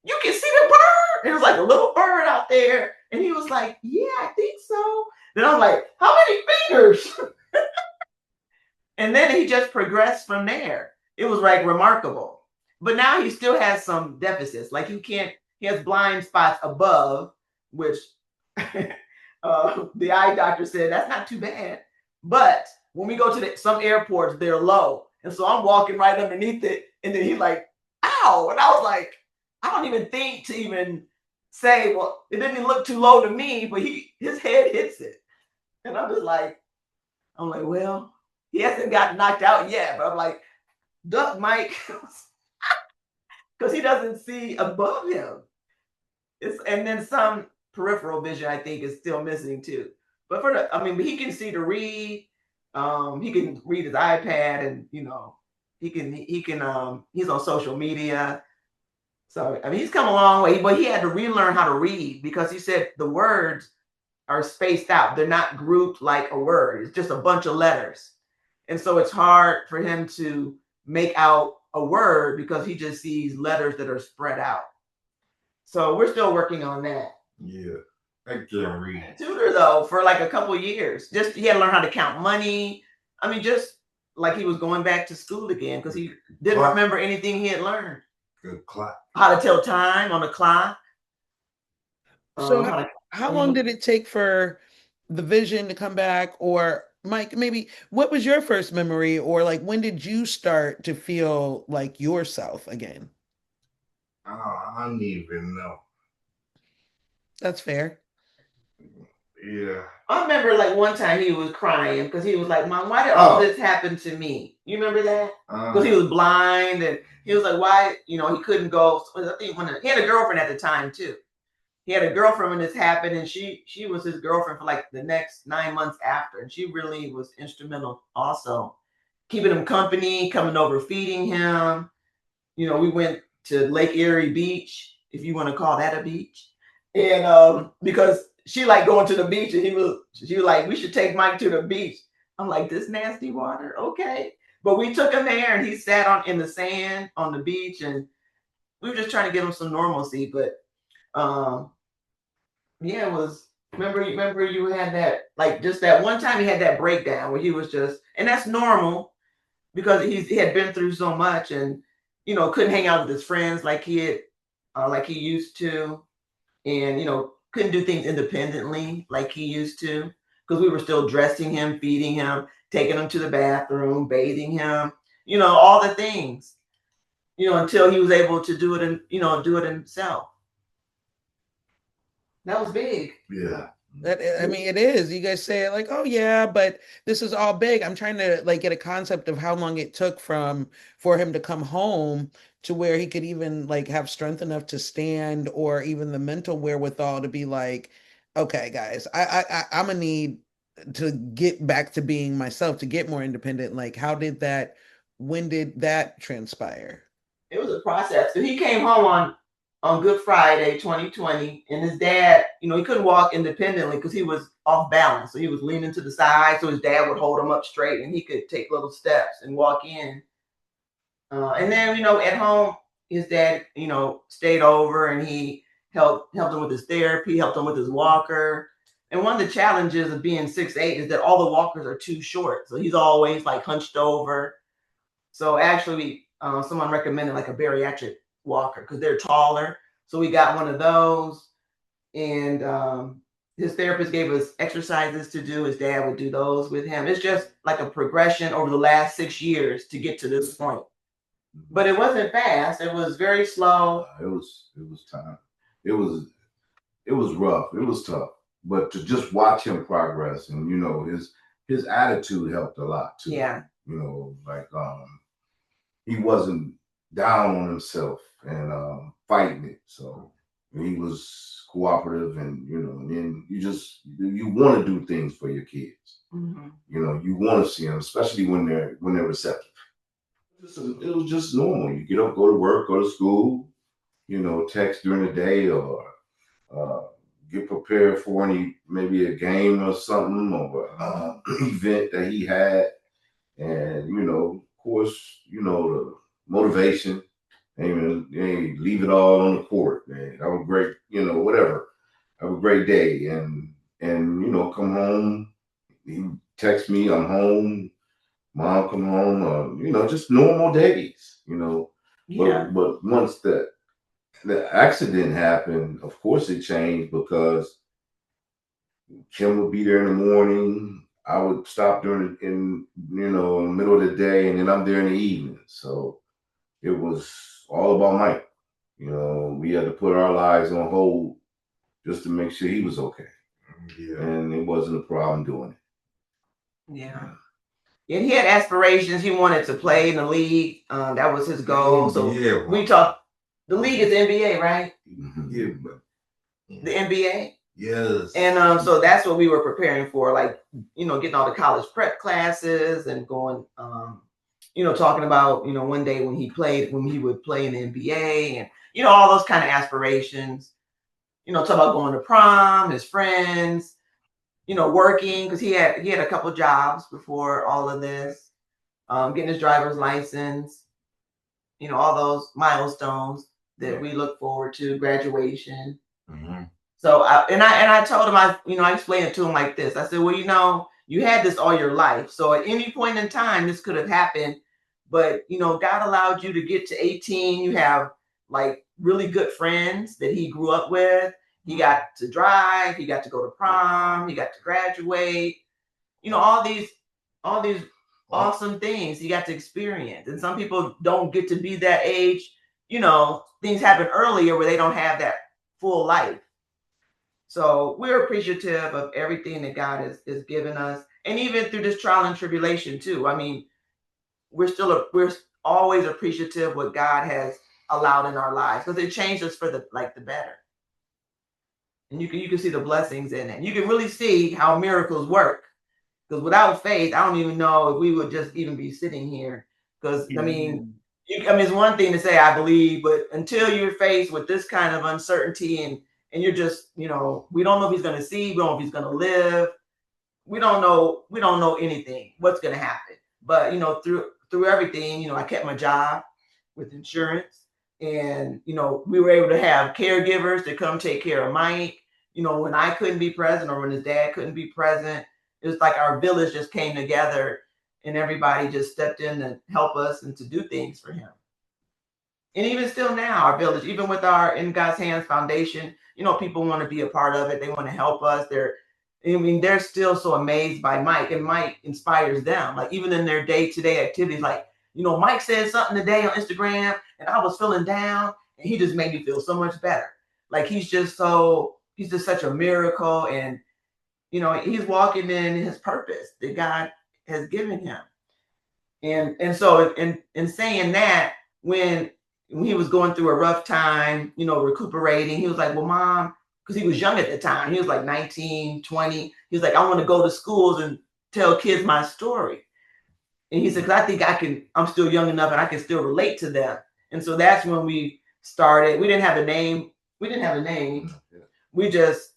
you can see the bird? And it was like a little bird out there. And he was like, yeah, I think so. Then I'm like, how many fingers? And then he just progressed from there. It was like remarkable. But now he still has some deficits. Like he has blind spots above, which the eye doctor said, that's not too bad. But when we go to some airports, they're low. And so I'm walking right underneath it. And then he's like, ow. And I was like, I don't even think to even say, well, it didn't look too low to me, but his head hits it. And I'm like, well, he hasn't gotten knocked out yet. But I'm like, duck, Mike. Because he doesn't see above him. And then some peripheral vision, I think, is still missing too. But but he can see to read. He can read his iPad, and you know, he's on social media. So I mean, he's come a long way, but he had to relearn how to read because he said the words are spaced out. They're not grouped like a word. It's just a bunch of letters. And so it's hard for him to make out a word because he just sees letters that are spread out. So we're still working on that. Yeah. I can't read. Tutor though for like a couple of years. Just he had to learn how to count money. I mean, just like he was going back to school again because he didn't remember anything he had learned. Good clock. How to tell time on the clock. So how long did it take for the vision to come back? Or Mike, maybe what was your first memory, or like when did you start to feel like yourself again? I don't even know. That's fair. Yeah. I remember like one time he was crying because he was like, Mom, why did all this happen to me? You remember that? Because he was blind and he was like, why, you know, he couldn't go. I think he had a girlfriend at the time too. He had a girlfriend when this happened, and she was his girlfriend for like the next 9 months after. And she really was instrumental also, keeping him company, coming over, feeding him. You know, we went to Lake Erie Beach, if you want to call that a beach. And because she liked going to the beach, and she was like, we should take Mike to the beach. I'm like, this nasty water, okay. But we took him there, and he sat in the sand on the beach, and we were just trying to give him some normalcy. But yeah, it was. Remember you had that, like, just that one time he had that breakdown where he was just, and that's normal because he had been through so much, and you know, couldn't hang out with his friends like he used to, and you know, couldn't do things independently like he used to because we were still dressing him, feeding him, taking him to the bathroom, bathing him, you know, all the things, you know, until he was able to do it and, you know, do it himself. That was big. Yeah. I mean, it is. You guys say it like, oh yeah, but this is all big. I'm trying to like get a concept of how long it took for him to come home to where he could even like have strength enough to stand, or even the mental wherewithal to be like, okay, guys, I'm gonna need to get back to being myself, to get more independent. Like, when did that transpire? It was a process. So he came home on on Good Friday 2020, and his dad, you know, he couldn't walk independently because he was off balance, so he was leaning to the side, so his dad would hold him up straight and he could take little steps and walk in. And then, you know, at home, his dad, you know, stayed over and he helped him with his therapy, helped him with his walker. And one of the challenges of being 6'8" is that all the walkers are too short, so he's always like hunched over. So actually, someone recommended like a bariatric walker because they're taller. So we got one of those, and his therapist gave us exercises to do. His dad would do those with him. It's just like a progression over the last 6 years to get to this point. But it wasn't fast. It was very slow. It was time. It was rough. It was tough. But to just watch him progress, and you know, his attitude helped a lot too. Yeah. You know, like he wasn't down on himself and fighting it. So he was cooperative, and you know, and then you want to do things for your kids. Mm-hmm. You know, you want to see them, especially when they're receptive. It was just normal. You get up, go to work, go to school, you know, text during the day, or get prepared for maybe a game or something, or event that he had. And, you know, of course, you know, the motivation, and hey, leave it all on the court, man. Have a great, you know, whatever. Have a great day. And you know, come home, he text me, I'm home. Mom come home, you know, just normal days, you know. Yeah. But once the accident happened, of course it changed, because Kim would be there in the morning. I would stop during in you know, in the middle of the day, and then I'm there in the evening. So it was all about Mike. You know, we had to put our lives on hold just to make sure he was okay. Yeah. And it wasn't a problem doing it. Yeah. And he had aspirations. He wanted to play in the league. That was his goal. So yeah, we talked. The league is the NBA, right? Yeah, but The NBA. yes. And so that's what we were preparing for, like, you know, getting all the college prep classes and going, you know, talking about, you know, one day when he would play in the NBA, and, you know, all those kind of aspirations, you know, talk about going to prom, his friends, you know, working, because he had a couple of jobs before all of this, getting his driver's license, you know, all those milestones that we look forward to, graduation. Mm-hmm. So I told him, I explained it to him like this. I said, well, you know, you had this all your life. So at any point in time, this could have happened. But, you know, God allowed you to get to 18. You have like really good friends that he grew up with. He got to drive. He got to go to prom. He got to graduate. You know, all these awesome things he got to experience. And some people don't get to be that age. You know, things happen earlier where they don't have that full life. So we're appreciative of everything that God has given us, and even through this trial and tribulation too. I mean, we're always appreciative what God has allowed in our lives, because it changed us for the better. And you can see the blessings in it. You can really see how miracles work, because without faith, I don't even know if we would just even be sitting here. Because I mean, it's one thing to say I believe, but until you're faced with this kind of uncertainty, and you're just, you know, we don't know if he's going to see, we don't know if he's going to live. We don't know anything, what's going to happen. But, you know, through everything, you know, I kept my job with insurance, and, you know, we were able to have caregivers to come take care of Mike, you know, when I couldn't be present, or when his dad couldn't be present. It was like our village just came together, and everybody just stepped in to help us and to do things for him. And even still now, our village, even with our In God's Hands Foundation, you know, people want to be a part of it. They want to help us. They're still so amazed by Mike, and Mike inspires them. Like, even in their day-to-day activities, like, you know, Mike said something today on Instagram, and I was feeling down, and he just made me feel so much better. Like, he's just such a miracle, and, you know, he's walking in his purpose that God has given him. And so in saying that, when he was going through a rough time, you know, recuperating, he was like, well, Mom, because he was young at the time. He was like 19, 20. He was like, I want to go to schools and tell kids my story. And he said, because I think I'm still young enough and I can still relate to them. And so that's when we started. We didn't have a name. We just,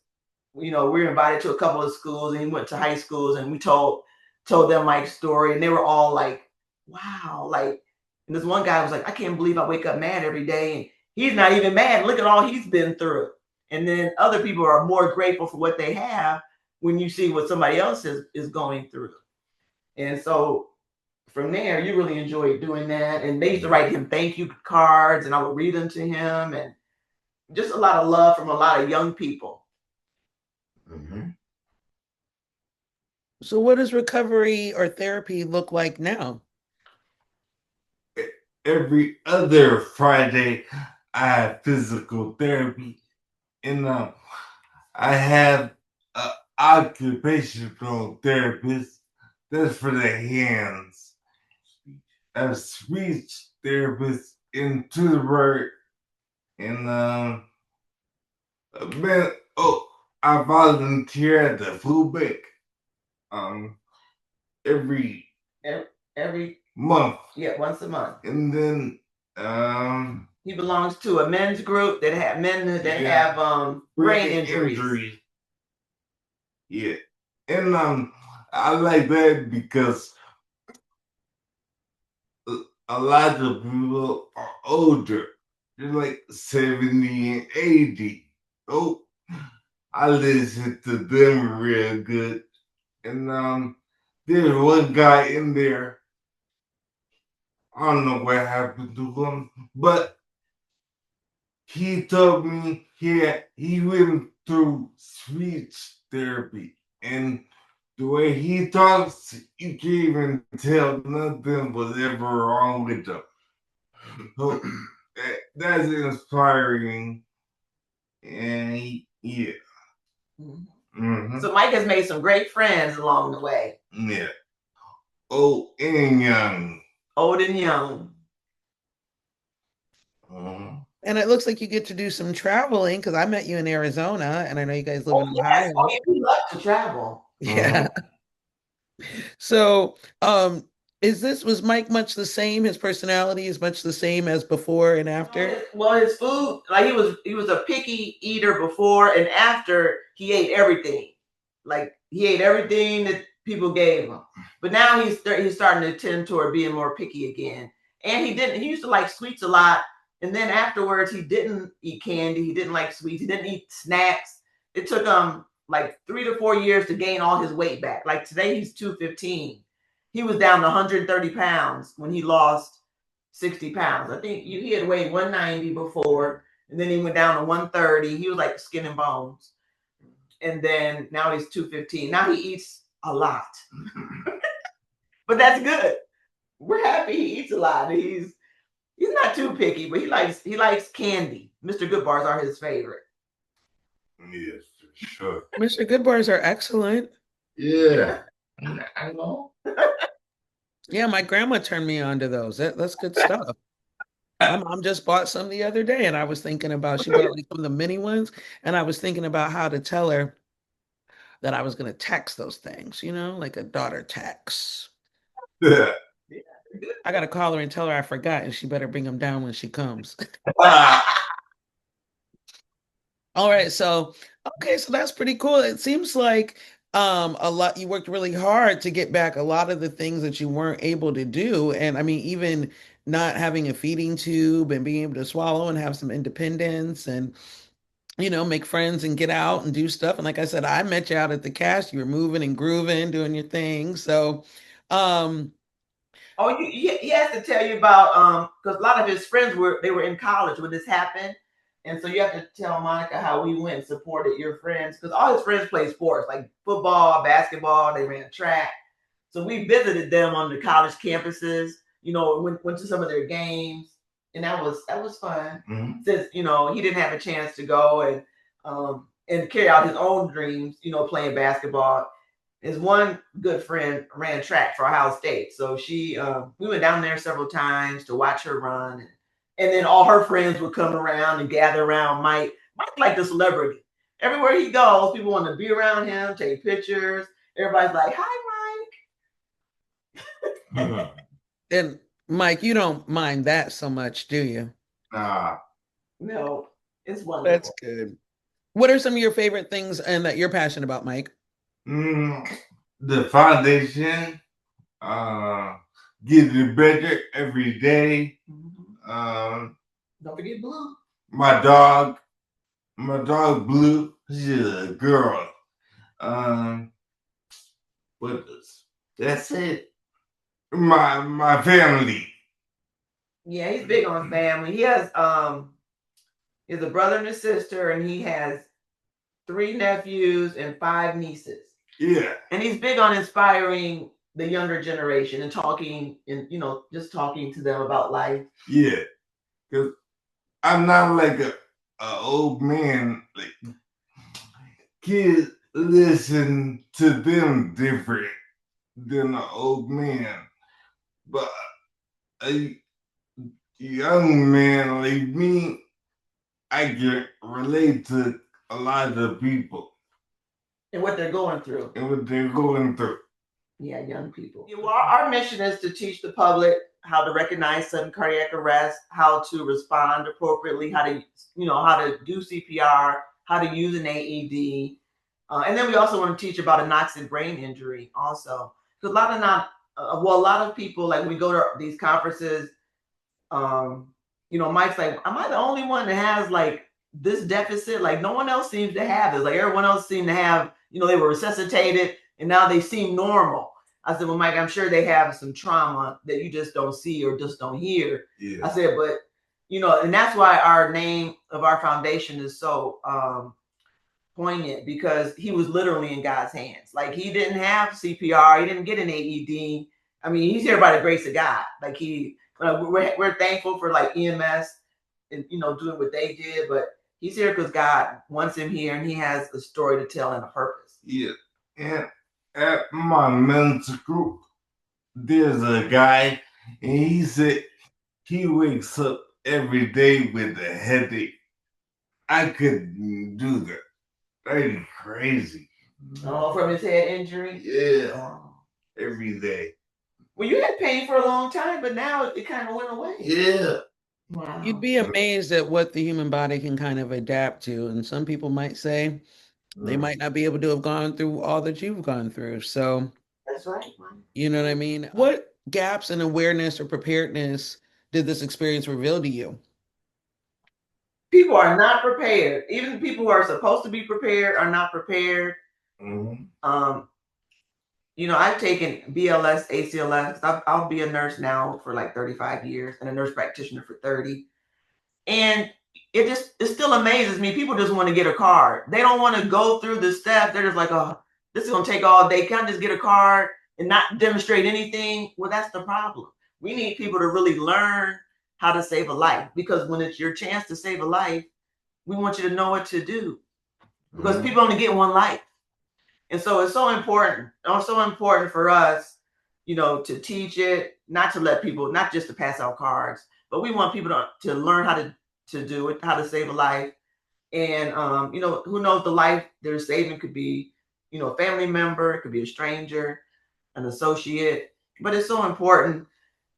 we were invited to a couple of schools, and he went to high schools, and we told them Mike's story, and they were all like, wow. Like, and this one guy was like, I can't believe I wake up mad every day, and he's not even mad. Look at all he's been through. And then other people are more grateful for what they have when you see what somebody else is going through. And so from there, you really enjoyed doing that. And they used to write him thank you cards, and I would read them to him, and just a lot of love from a lot of young people. Mm-hmm. So what does recovery or therapy look like now? Every other Friday, I have physical therapy, and I have an occupational therapist. That's for the hands. A speech therapist in Toothbird, and I volunteer at the food bank. Every month. Yeah, once a month. And then he belongs to a men's group that have men that have brain injuries. Yeah. And I like that because a lot of people are older. They're like 70 and 80. Oh, I listen to them real good. And there's one guy in there. I don't know what happened to him, but he told me he went through speech therapy, and the way he talks, you can't even tell nothing was ever wrong with him. So that's inspiring, and yeah. Mm-hmm. So Mike has made some great friends along the way. Yeah. Old and young. Old and young. And it looks like you get to do some traveling, because I met you in Arizona, and I know you guys live in Ohio. Oh, yeah, we love to travel. Yeah. So, was Mike much the same? His personality is much the same as before and after? Well, his food, like he was a picky eater before, and after he ate everything. Like he ate everything that people gave him. But now he's starting to tend toward being more picky again. And he used to like sweets a lot. And then afterwards, he didn't eat candy. He didn't like sweets. He didn't eat snacks. It took him like 3 to 4 years to gain all his weight back. Like today, he's 215. He was down to 130 pounds when he lost 60 pounds. I think he had weighed 190 before, and then he went down to 130. He was like skin and bones. And then now he's 215. Now he eats a lot. But that's good. We're happy he eats a lot. He's not too picky, but he likes candy. Mr. Good Bars are his favorite. Yes, for sure. Mr. Good Bars are excellent. Yeah. I know. Yeah, my grandma turned me on to those. That's good stuff. My mom just bought some the other day, and I was thinking about, she bought like some of the mini ones, and I was thinking about how to tell her that I was going to text those things, like a daughter text. Yeah. I got to call her and tell her I forgot, and she better bring them down when she comes. All right. So that's pretty cool. It seems like you worked really hard to get back a lot of the things that you weren't able to do. And I mean, even not having a feeding tube and being able to swallow and have some independence and, make friends and get out and do stuff. And like I said, I met you out at the cast. You were moving and grooving, doing your thing. So, he has to tell you about because a lot of his friends were in college when this happened, and so you have to tell Monica how we went and supported your friends, because all his friends play sports like football, basketball. They ran track, so we visited them on the college campuses. Went to some of their games, and that was fun. Mm-hmm. Since he didn't have a chance to go and carry out his own dreams, playing basketball. His one good friend ran track for Ohio State. So we went down there several times to watch her run. And then all her friends would come around and gather around Mike. Mike's like the celebrity. Everywhere he goes, people want to be around him, take pictures. Everybody's like, hi, Mike. And Mike, you don't mind that so much, do you? Nah, No, it's wonderful. That's good. What are some of your favorite things and that you're passionate about, Mike? The foundation, getting better every day. Don't forget Blue. My dog Blue, she's a girl. But that's it. My family. Yeah, he's big on family. He has a brother and a sister, and he has 3 nephews and 5 nieces. Yeah. And he's big on inspiring the younger generation and talking and just talking to them about life. Yeah. Because I'm not like a old man. Like, kids listen to them different than an old man. But a young man like me, I can relate to a lot of people. And what they're going through. Yeah, young people. Well, our mission is to teach the public how to recognize sudden cardiac arrest, how to respond appropriately, how to do CPR, how to use an AED. And then we also want to teach about anoxic brain injury also. Because a lot of people, like when we go to these conferences, Mike's like, am I the only one that has like this deficit? Like no one else seems to have this. Like everyone else seemed to have, they were resuscitated and now they seem normal. I said, well, Mike, I'm sure they have some trauma that you just don't see or just don't hear. Yeah. I said, but and that's why our name of our foundation is so poignant, because he was literally in God's hands. Like he didn't have CPR, he didn't get an AED. I mean, he's here by the grace of God. Like we're thankful for like EMS and doing what they did, but he's here because God wants him here, and he has a story to tell and a purpose. Yeah, and at my men's group, there's a guy, and he said he wakes up every day with a headache. I couldn't do that. That'd be crazy. Oh, from his head injury? Yeah. Oh. Every day. Well, you had pain for a long time, but now it kind of went away. Yeah. Wow. You'd be amazed at what the human body can kind of adapt to. And some people might say they might not be able to have gone through all that you've gone through. So that's right. You know what I mean? What gaps in awareness or preparedness did this experience reveal to you? People are not prepared. Even people who are supposed to be prepared are not prepared. I've taken BLS, ACLS. I'll be a nurse now for like 35 years and a nurse practitioner for 30. And it still amazes me. People just want to get a card. They don't want to go through the steps. They're just like, oh, this is going to take all day. Can't just get a card and not demonstrate anything. Well, that's the problem. We need people to really learn how to save a life, because when it's your chance to save a life, we want you to know what to do, because people only get one life. And so it's so important. It's so important for us, to teach it, not to let people, not just to pass out cards, but we want people to learn how to do it, how to save a life. And, who knows, the life they're saving could be, a family member, it could be a stranger, an associate, but it's so important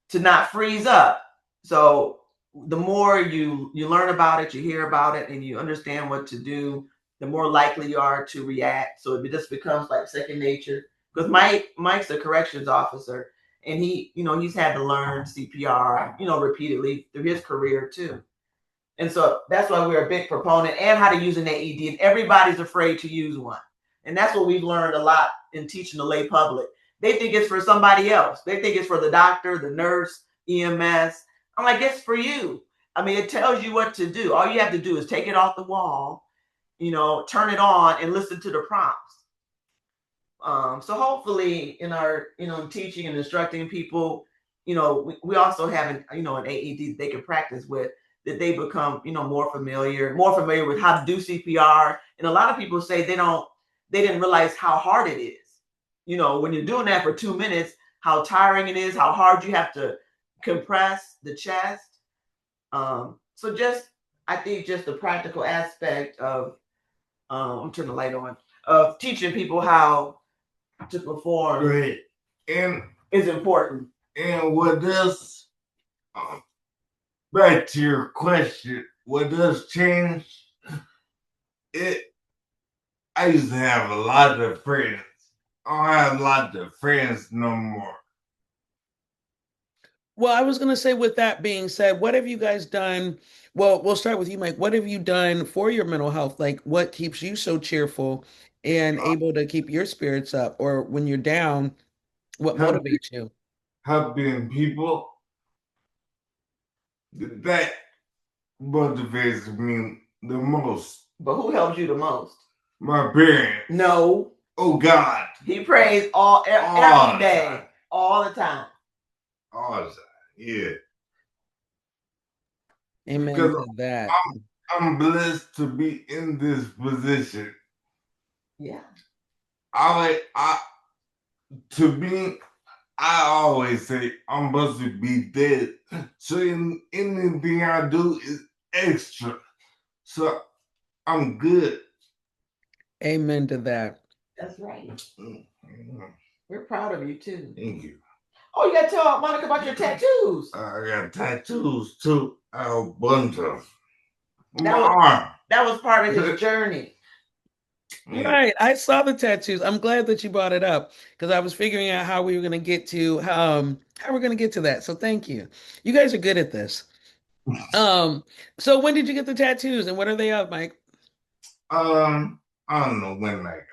to not freeze up. So the more you learn about it, you hear about it, and you understand what to do, the more likely you are to react. So it just becomes like second nature. Because Mike's a corrections officer, and he's had to learn CPR, repeatedly through his career too. And so that's why we're a big proponent, and how to use an AED. And everybody's afraid to use one. And that's what we've learned a lot in teaching the lay public. They think it's for somebody else. They think it's for the doctor, the nurse, EMS. I'm like, it's for you. I mean, it tells you what to do. All you have to do is take it off the wall, turn it on and listen to the prompts. So hopefully in our, teaching and instructing people, we also have an AED they can practice with, that they become, more familiar with how to do CPR. And a lot of people say they didn't realize how hard it is. When you're doing that for 2 minutes, how tiring it is, how hard you have to compress the chest. So I think just the practical aspect of, I'm turning the light on, of teaching people how to perform, right, and is important. And what does, back to your question, what does change, I used to have a lot of friends. I don't have a lot of friends no more. Well, I was going to say, with that being said, what have you guys done? Well, we'll start with you, Mike. What have you done for your mental health? Like, what keeps you so cheerful and able to keep your spirits up? Or when you're down, what Help, motivates you? helping people, that motivates me the most. But who helps you the most? My parents. No. Oh God. He prays every day, all the time. All the time. Yeah. Amen Because to that. I'm blessed to be in this position. Yeah. I always say I'm supposed to be dead. So anything I do is extra. So I'm good. Amen to that. That's right. We're proud of you too. Thank you. Oh, you gotta tell Monica about your tattoos. I got tattoos too. I have a bunch of them. That was part of his journey. Yeah. Right. I saw the tattoos. I'm glad that you brought it up because I was figuring out how we were going to get to how we're going to get to that. So thank you. You guys are good at this. So when did you get the tattoos and what are they of, Mike? I don't know when I got.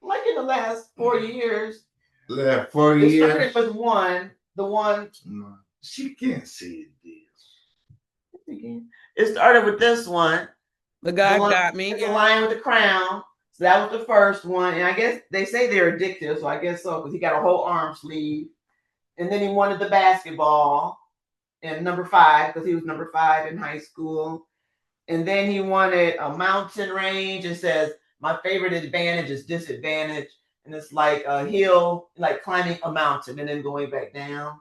Like in the last 4 years. Last 4 It years. started with one. The one. No, she can't see it. It started with this one. The guy got me. The lion with the crown. So that was the first one. And I guess they say they're addictive. So I guess so, because he got a whole arm sleeve. And then he wanted the basketball and number 5, because he was number 5 in high school. And then he wanted a mountain range. It says, my favorite advantage is disadvantage. And it's like a hill, like climbing a mountain and then going back down.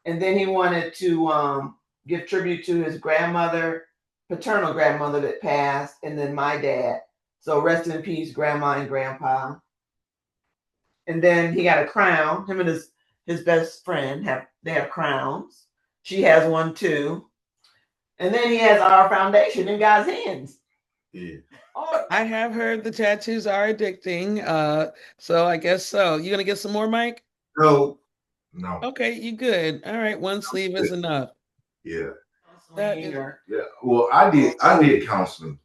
And then he wanted to give tribute to his grandmother, paternal grandmother that passed, and then my dad. So rest in peace, grandma and grandpa. And then he got a crown. Him and his best friend have crowns. She has one too. And then he has our foundation in God's hands. Yeah. Oh, I have heard the tattoos are addicting. So I guess so. You gonna get some more, Mike? No. Okay, you good. All right, one sleeve is enough. Yeah. That is, Yeah. Well, I did counseling.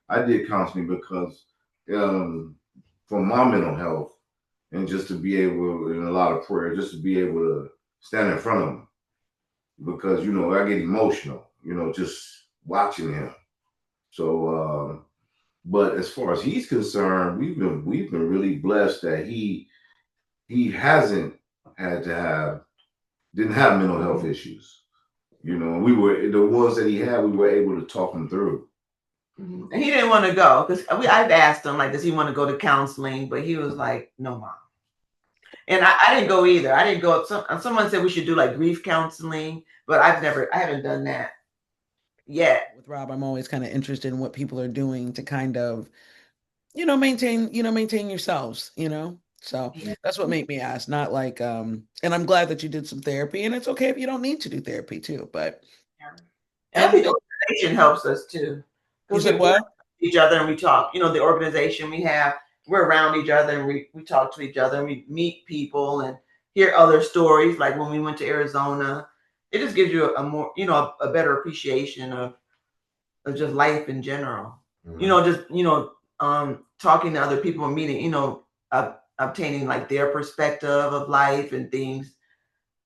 I did counseling because for my mental health and just to be able, and a lot of prayer, just to be able to stand in front of him. Because, I get emotional, just watching him. So, but as far as he's concerned, we've been really blessed that he hasn't didn't have mental health issues. We were the ones that he had. We were able to talk him through. And he didn't want to go because I've asked him, like, does he want to go to counseling? But he was like, no, Mom. And I didn't go either. I didn't go. Someone said we should do like grief counseling, but I haven't done that yet. with Rob, I'm always kind of interested in what people are doing to kind of, maintain yourselves, So that's what made me ask, not like, and I'm glad that you did some therapy, and it's okay if you don't need to do therapy too, but. And I think the organization helps us too. You said what? Each other and we talk. The organization we have, we're around each other and we talk to each other and we meet people and hear other stories. Like when we went to Arizona, it just gives you a more, a better appreciation of just life in general. Talking to other people and meeting, obtaining like their perspective of life and things.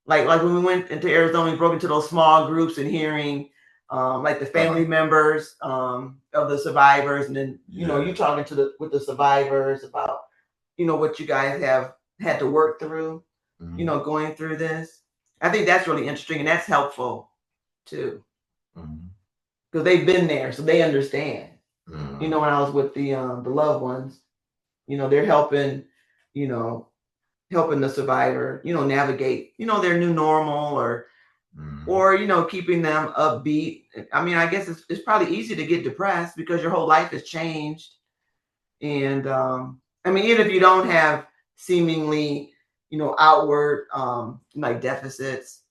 Like when we went into Arizona, we broke into those small groups and hearing like the family members of the survivors, and then you talking with the survivors about what you guys have had to work through, going through this. I think that's really interesting and that's helpful too, because they've been there, so they understand. When I was with the loved ones, they're helping, helping the survivor, navigate, their new normal or keeping them upbeat. I mean, I guess it's probably easy to get depressed because your whole life has changed. And I mean, even if you don't have seemingly, outward like deficits,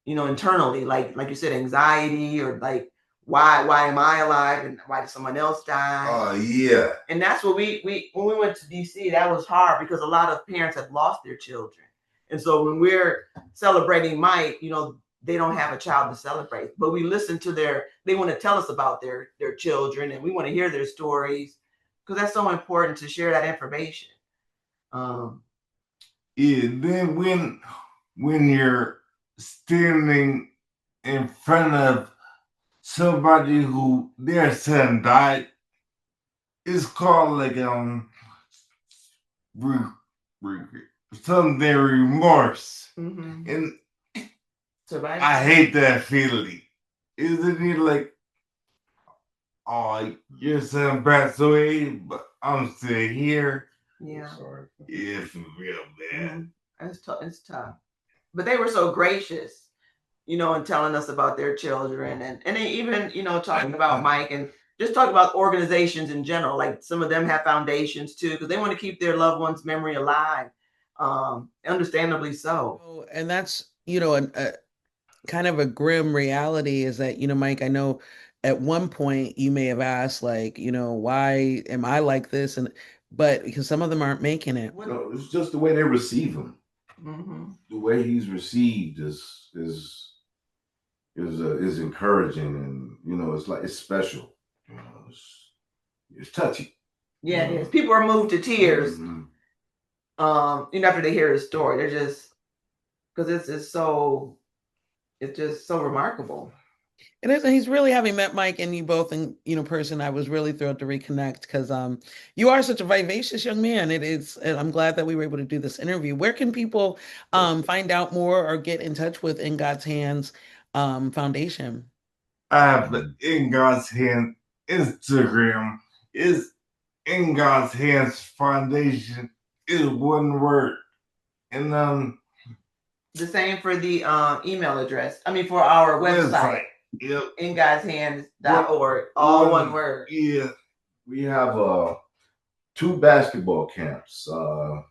internally, like you said, anxiety or like why am I alive and why did someone else die? Oh yeah. And that's what we when we went to DC, that was hard because a lot of parents had lost their children. And so when we're celebrating Mike, they don't have a child to celebrate. But we listen to they want to tell us about their children, and we want to hear their stories because that's so important to share that information. Yeah, then when you're standing in front of somebody who their son died, it's called like something remorse. Mm-hmm. And Survivor. I hate that feeling. Isn't it like, oh, your son passed away, but I'm still here? Yeah. Sorry. It's real bad. Mm-hmm. It's tough. But they were so gracious, in telling us about their children and they even, talking about Mike and just talk about organizations in general. Like some of them have foundations too, because they want to keep their loved one's memory alive. Understandably so. And that's, a kind of a grim reality is that, Mike, I know at one point you may have asked, like, why am I like this? But because some of them aren't making it. No, it's just the way they receive him. Mm-hmm. The way he's received is encouraging, and it's special. It's touchy. Yeah, it is. People are moved to tears. Mm-hmm. After they hear his story, they're just because it's just so remarkable. It is, and he's really, having met Mike and you both in person, I was really thrilled to reconnect because you are such a vivacious young man. It is, and I'm glad that we were able to do this interview. Where can people find out more or get in touch with In God's Hands Foundation? In God's Hand Instagram is In God's Hands Foundation is one word. And the same for the email address. I mean, for our website. Yep. InGod'sHands.org. All one word. Yeah. We have 2 basketball camps for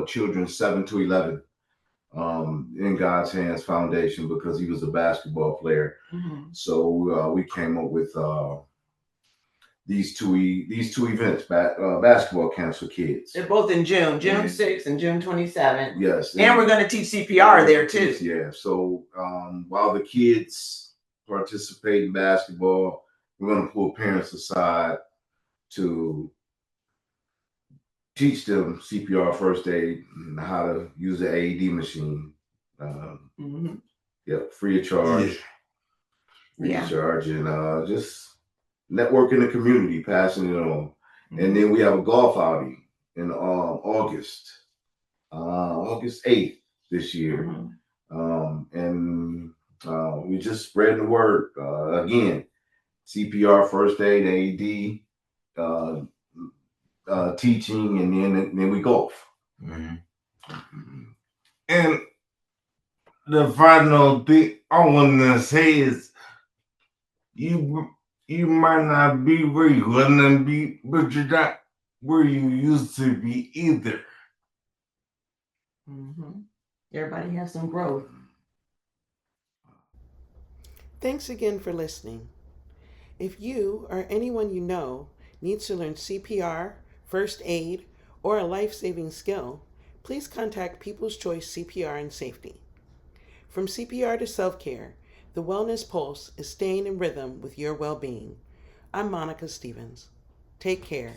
children 7 to 11 in God's Hands Foundation because he was a basketball player. Mm-hmm. So we came up with these two events, basketball camps for kids. They're both in June 6th and June 27th. Yes. And we're going to teach CPR there too. Yeah. So while the kids participate in basketball, we're going to pull parents aside to teach them CPR, first aid, and how to use the AED machine. Mm-hmm. Yep, free of charge. Free Yeah. of charge, and just network in the community, passing it on. Mm-hmm. And then we have a golf outing in August 8th this year. Mm-hmm. And we just spreading the word. Again, CPR, first aid, AED, teaching, and then we golf. Mm-hmm. And the final thing I want to say is you might not be where you want to be, but you're not where you used to be either. Mm-hmm. Everybody has some growth. Thanks again for listening. If you or anyone you know needs to learn CPR, first aid, or a life-saving skill, please contact People's Choice CPR and Safety. From CPR to self-care, the Wellness Pulse is staying in rhythm with your well-being. I'm Monica Stevens. Take care.